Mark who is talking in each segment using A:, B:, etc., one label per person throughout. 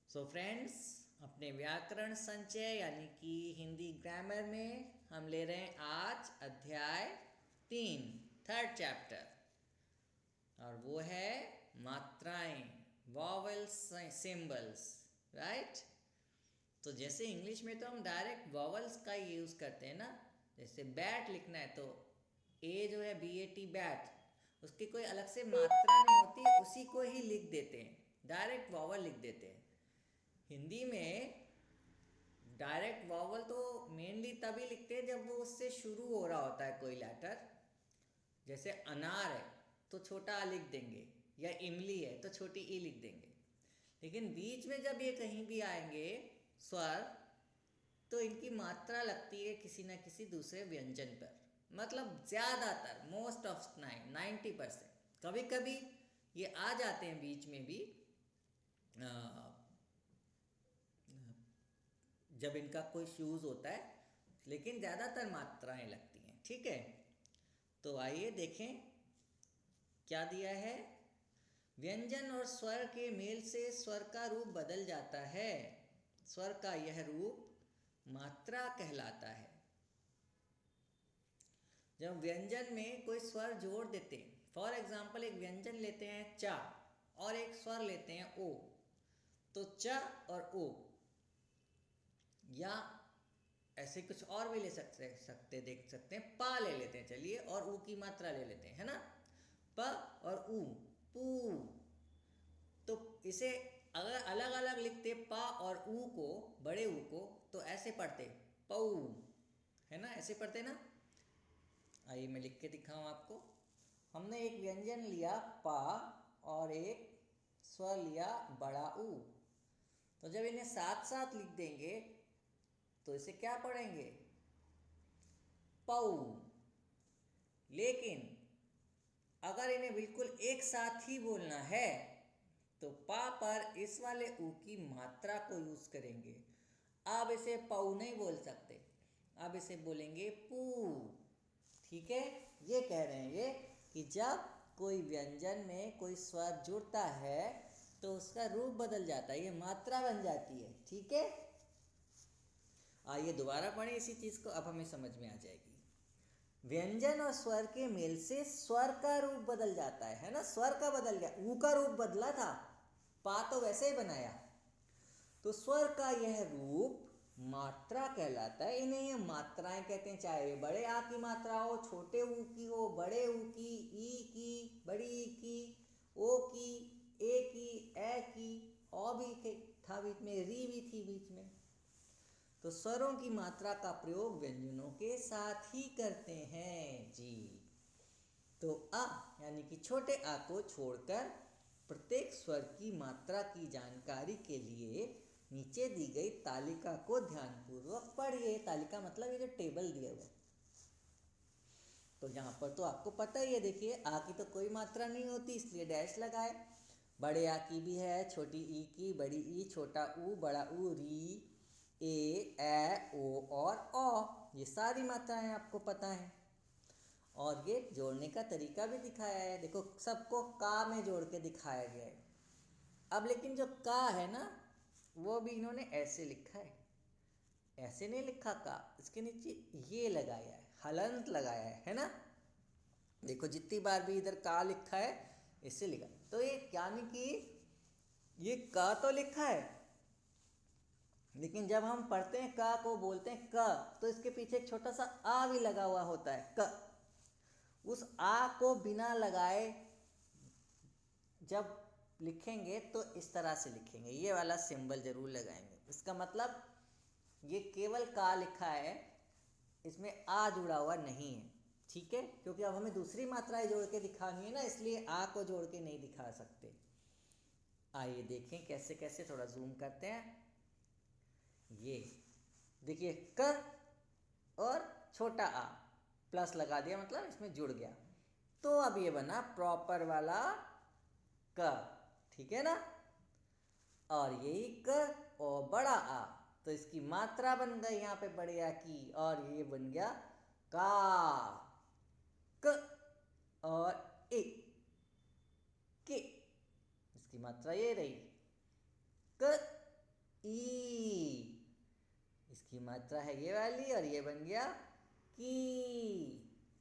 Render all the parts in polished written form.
A: So friends, अपने व्याकरण संचय यानी कि हिंदी ग्रामर में हम ले रहे हैं आज अध्याय 3, थर्ड चैप्टर, और वो है मात्राएं, वॉवल्स, सिंबल्स, राइट। तो जैसे इंग्लिश में तो हम डायरेक्ट वॉवल्स का यूज़ करते हैं ना। जैसे बैट लिखना है तो ए जो है BAT बैट, उसकी कोई अलग से मात्रा नहीं होती, उसी को ही लिख देते हैं, डायरेक्ट वॉवल लिख देते हैं। हिंदी में डायरेक्ट वॉवल तो मेनली तभी लिखते हैं जब वो उससे शुरू हो रहा होता है कोई लेटर। जैसे अनार है तो छोटा आ लिख देंगे, या इमली है तो छोटी ई लिख देंगे। लेकिन बीच में जब ये कहीं भी आएंगे स्वर, तो इनकी मात्रा लगती है किसी न किसी दूसरे व्यंजन पर। मतलब ज़्यादातर, मोस्ट ऑफ 90%, कभी कभी ये आ जाते हैं बीच में भी जब इनका कोई यूज़ होता है, लेकिन ज़्यादातर मात्राएं लगती हैं। ठीक है, तो आइए देखें क्या दिया है। व्यंजन और स्वर के मेल से स्वर का रूप बदल जाता है। स्वर का यह रूप मात्रा कहलाता है। जब व्यंजन में कोई स्वर जोड़ देते हैं, फॉर एग्जाम्पल एक व्यंजन लेते हैं चा और एक स्वर लेते हैं ओ, तो च और ओ, या ऐसे कुछ और भी ले सकते देख सकते हैं। पा ले लेते हैं, चलिए, और ऊ की मात्रा ले लेते हैं, है ना। प और ऊ, पू। तो इसे अगर अलग अलग लिखते पा और ऊ को, बड़े ऊ को, तो ऐसे पढ़ते पऊ, है ना, ऐसे पढ़ते ना। आइए मैं लिख के दिखाऊं आपको। हमने एक व्यंजन लिया पा और एक स्वर लिया बड़ा ऊ, तो जब इन्हें साथ साथ लिख देंगे तो इसे क्या पढ़ेंगे, पऊ। लेकिन अगर इन्हें बिल्कुल एक साथ ही बोलना है तो पा पर इस वाले ऊ की मात्रा को यूज करेंगे। अब इसे पऊ नहीं बोल सकते, अब इसे बोलेंगे पू। ठीक है, ये कह रहे हैं ये कि जब कोई व्यंजन में कोई स्वर जुड़ता है तो उसका रूप बदल जाता है, ये मात्रा बन जाती है। ठीक है, आइए दोबारा पढ़ें इसी चीज़ को, अब हमें समझ में आ जाएगी। व्यंजन और स्वर के मेल से स्वर का रूप बदल जाता है ना। स्वर का बदल गया, ऊ का रूप बदला था, पा तो वैसे ही बनाया। तो स्वर का यह रूप मात्रा कहलाता है। इन्हें ये मात्राएं कहते हैं, चाहे बड़े आ की मात्रा हो, छोटे ऊ की हो, बड़े ऊ की, ई की, बड़ी ई की, ओ की, ए की, ए की, औ भी था बीच में, री भी थी बीच में। तो स्वरों की मात्रा का प्रयोग व्यंजनों के साथ ही करते हैं जी। तो अ यानी कि छोटे आ को छोड़कर प्रत्येक स्वर की मात्रा की जानकारी के लिए नीचे दी गई तालिका को ध्यानपूर्वक पढ़िए। तालिका मतलब ये जो टेबल दिया हुआ है। तो यहाँ पर तो आपको पता ही है, देखिए आ की तो कोई मात्रा नहीं होती, इसलिए डैश लगाए। बड़े आ की भी है, छोटी ई की, बड़ी ई, छोटा ऊ, बड़ा ऊ, री, ए ओ और औ, ये सारी मात्राएं आपको पता है। और ये जोड़ने का तरीका भी दिखाया है, देखो सबको का में जोड़ के दिखाया गया है। अब लेकिन जो का है ना, वो भी इन्होंने ऐसे लिखा है, ऐसे नहीं लिखा का, इसके नीचे ये लगाया है, हलंत लगाया है ना। देखो जितनी बार भी इधर का लिखा है इससे लिखा, तो ये यानी कि ये का तो लिखा है, लेकिन जब हम पढ़ते हैं का को बोलते हैं क, तो इसके पीछे एक छोटा सा आ भी लगा हुआ होता है, क। उस आ को बिना लगाए जब लिखेंगे तो इस तरह से लिखेंगे, ये वाला सिंबल जरूर लगाएंगे। इसका मतलब ये केवल का लिखा है, इसमें आ जुड़ा हुआ नहीं है। ठीक है, क्योंकि अब हमें दूसरी मात्राएं जोड़ के दिखानी है ना, इसलिए आ को जोड़ के नहीं दिखा सकते। आइए देखें कैसे कैसे, थोड़ा जूम करते हैं। ये देखिए क और छोटा आ प्लस लगा दिया, मतलब इसमें जुड़ गया, तो अब ये बना प्रॉपर वाला क। ठीक है ना, और यही क और बड़ा आ, तो इसकी मात्रा बन गई यहाँ पे बड़े आ की, और ये बन गया का, क और ए के, इसकी मात्रा ये रही क मात्रा है ये वाली और ये बन गया की।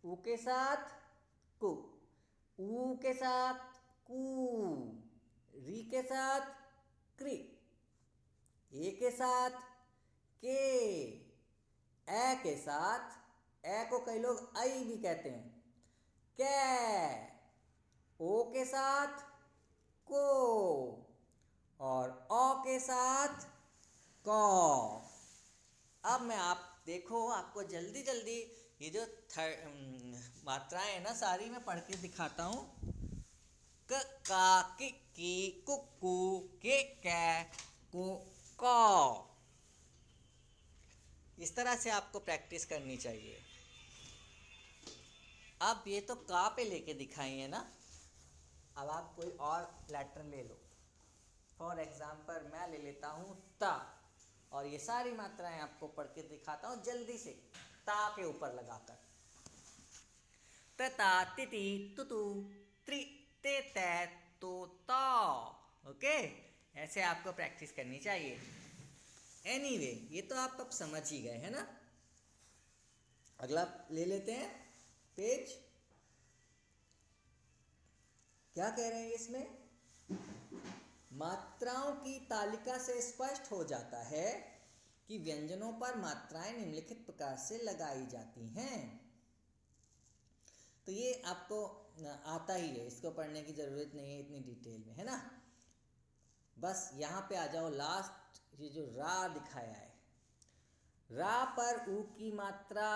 A: ऊ के साथ कु, ऊ के साथ कू, री के साथ क्री, ए के साथ के, ए के साथ, ए को कई लोग आई भी कहते हैं, कै, ओ के साथ को और औ के साथ कौ। अब मैं आप देखो आपको जल्दी जल्दी ये जो मात्राएं है ना सारी मैं पढ़ के दिखाता हूँ। क का की कुकू के कै को कौ। इस तरह से आपको प्रैक्टिस करनी चाहिए। अब ये तो का पे लेके दिखाई है ना, अब आप कोई और लेटर ले लो। फॉर एग्जाम्पल मैं ले लेता हूँ ता, और ये सारी मात्राएं आपको पढ़ के दिखाता हूँ जल्दी से ता के ऊपर लगाकर। तता तिति तुतु त्रि ते तै तो ता। ओके, ऐसे आपको प्रैक्टिस करनी चाहिए। एनीवे, ये तो आप अब समझ ही गए है ना। अगला ले लेते हैं पेज। क्या कह रहे हैं इसमें? मात्राओं की तालिका से स्पष्ट हो जाता है कि व्यंजनों पर मात्राएं निम्नलिखित प्रकार से लगाई जाती हैं। तो ये आपको आता ही है, इसको पढ़ने की जरूरत नहीं है इतनी डिटेल में, है ना। बस यहाँ पे आ जाओ लास्ट, ये जो रा दिखाया है, रा पर ऊ की मात्रा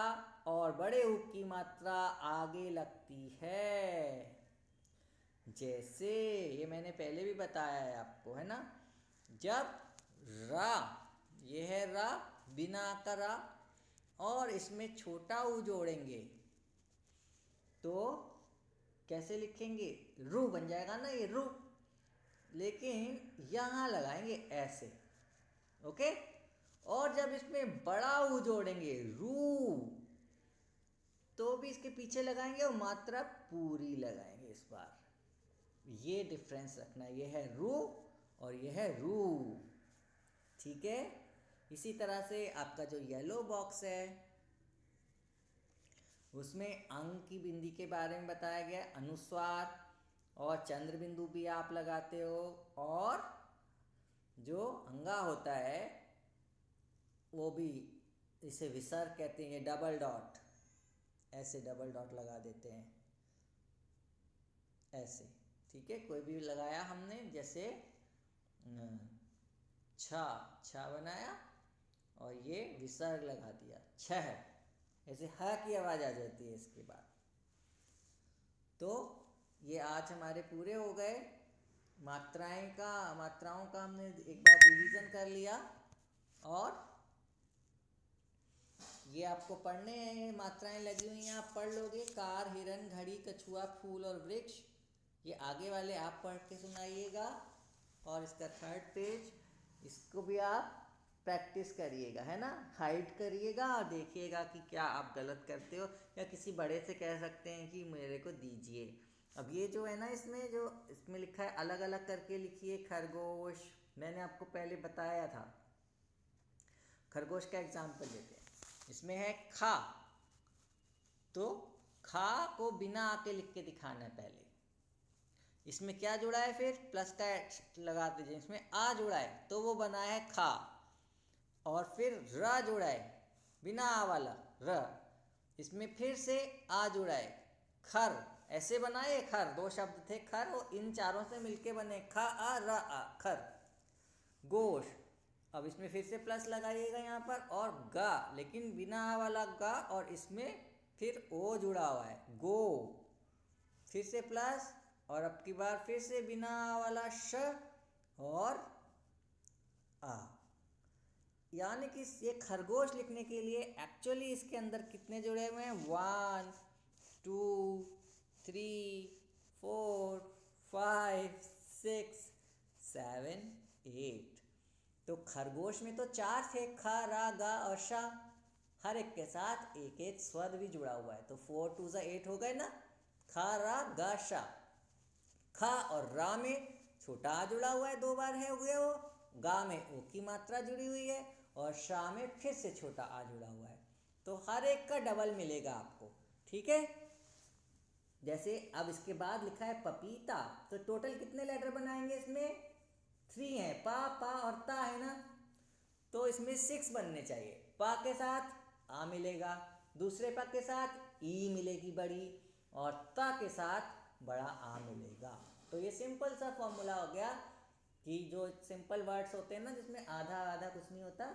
A: और बड़े ऊ की मात्रा आगे लगती है। जैसे ये मैंने पहले भी बताया है आपको, है ना। जब रा, ये है रा बिना का रा, और इसमें छोटा ऊ जोड़ेंगे तो कैसे लिखेंगे? रू बन जाएगा ना ये रू, लेकिन यहाँ लगाएंगे ऐसे। ओके, और जब इसमें बड़ा ऊ जोड़ेंगे रू, तो भी इसके पीछे लगाएंगे और मात्रा पूरी लगाएंगे इस बार। ये डिफरेंस रखना, ये है रू और ये है रू। ठीक है। इसी तरह से आपका जो येलो बॉक्स है उसमें अंक की बिंदी के बारे में बताया गया, अनुस्वार और चंद्र बिंदु भी आप लगाते हो, और जो अंगा होता है वो भी, इसे विसर्ग कहते हैं, डबल डॉट, ऐसे डबल डॉट लगा देते हैं ऐसे। ठीक है, कोई भी लगाया हमने, जैसे छ बनाया और ये विसर्ग लगा दिया छह, ऐसे ह की आवाज आ जाती है इसके बाद। तो ये आज हमारे पूरे हो गए। मात्राओं का हमने एक बार रिवीजन कर लिया, और ये आपको पढ़ने हैं, मात्राएं लगी हुई हैं, आप पढ़ लोगे। कार, हिरन, घड़ी, कछुआ, फूल और वृक्ष, ये आगे वाले आप पढ़ के सुनाइएगा। और इसका थर्ड पेज, इसको भी आप प्रैक्टिस करिएगा, है ना। हाइड करिएगा और देखिएगा कि क्या आप गलत करते हो, या किसी बड़े से कह सकते हैं कि मेरे को दीजिए। अब ये जो है ना, इसमें लिखा है अलग अलग करके लिखिए। खरगोश, मैंने आपको पहले बताया था। खरगोश का एग्जाम्पल लेते हैं। इसमें है खा, तो खा को बिना आके लिख के दिखाना है पहले। इसमें क्या जुड़ा है, फिर प्लस का लगा दीजिए। इसमें आ जुड़ा है तो वो बना है खा, और फिर र जुड़ा है बिना आ वाला र, इसमें फिर से आ जुड़ा है खर, ऐसे बनाए खर। दो शब्द थे खर, और इन चारों से मिलके बने खा आ र आ, खर। गोश, अब इसमें फिर से प्लस लगाइएगा यहाँ पर, और गा, लेकिन बिना आ वाला गा, और इसमें फिर ओ जुड़ा हुआ है गो, फिर से प्लस, और अब की बार फिर से बिना आ वाला श और आ। यानी कि ये खरगोश लिखने के लिए एक्चुअली इसके अंदर कितने जुड़े हुए हैं? 1 2 3 4 5 6 7 8। तो खरगोश में तो 4 थे, ख, रा, गा और शा, हर एक के साथ एक एक स्वर भी जुड़ा हुआ है। तो 4 2 8 हो गए ना। ख, रा, गा, शा। ख और रा में छोटा आ जुड़ा हुआ है, 2 बार है हो गया वो। गा में ओ की मात्रा जुड़ी हुई है, और शा में फिर से छोटा आ जुड़ा हुआ है, तो हर एक का डबल मिलेगा आपको। ठीक है, जैसे अब इसके बाद लिखा है पपीता, तो टोटल कितने लेटर बनाएंगे इसमें? 3 है, पा और ता है ना, तो इसमें 6 बनने चाहिए। पा के साथ आ मिलेगा, दूसरे पा के साथ ई मिलेगी बड़ी, और ता के साथ बड़ा आ मिलेगा। तो ये सिंपल सा फॉर्मूला हो गया कि जो सिंपल वर्ड्स होते हैं ना जिसमें आधा आधा कुछ नहीं होता,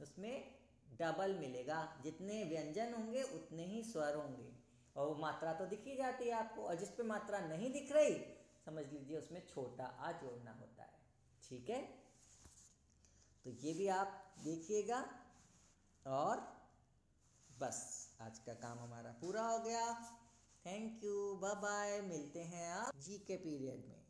A: उसमें डबल मिलेगा। जितने व्यंजन होंगे उतने ही स्वर होंगे, और मात्रा तो दिख ही जाती है आपको, और जिस पे मात्रा नहीं दिख रही समझ लीजिए उसमें छोटा आ जोड़ना होता है। ठीक है, तो ये भी आप देखिएगा। और बस आज का काम हमारा पूरा हो गया। थैंक यू, बाय बाय, मिलते हैं आप जी के पीरियड में।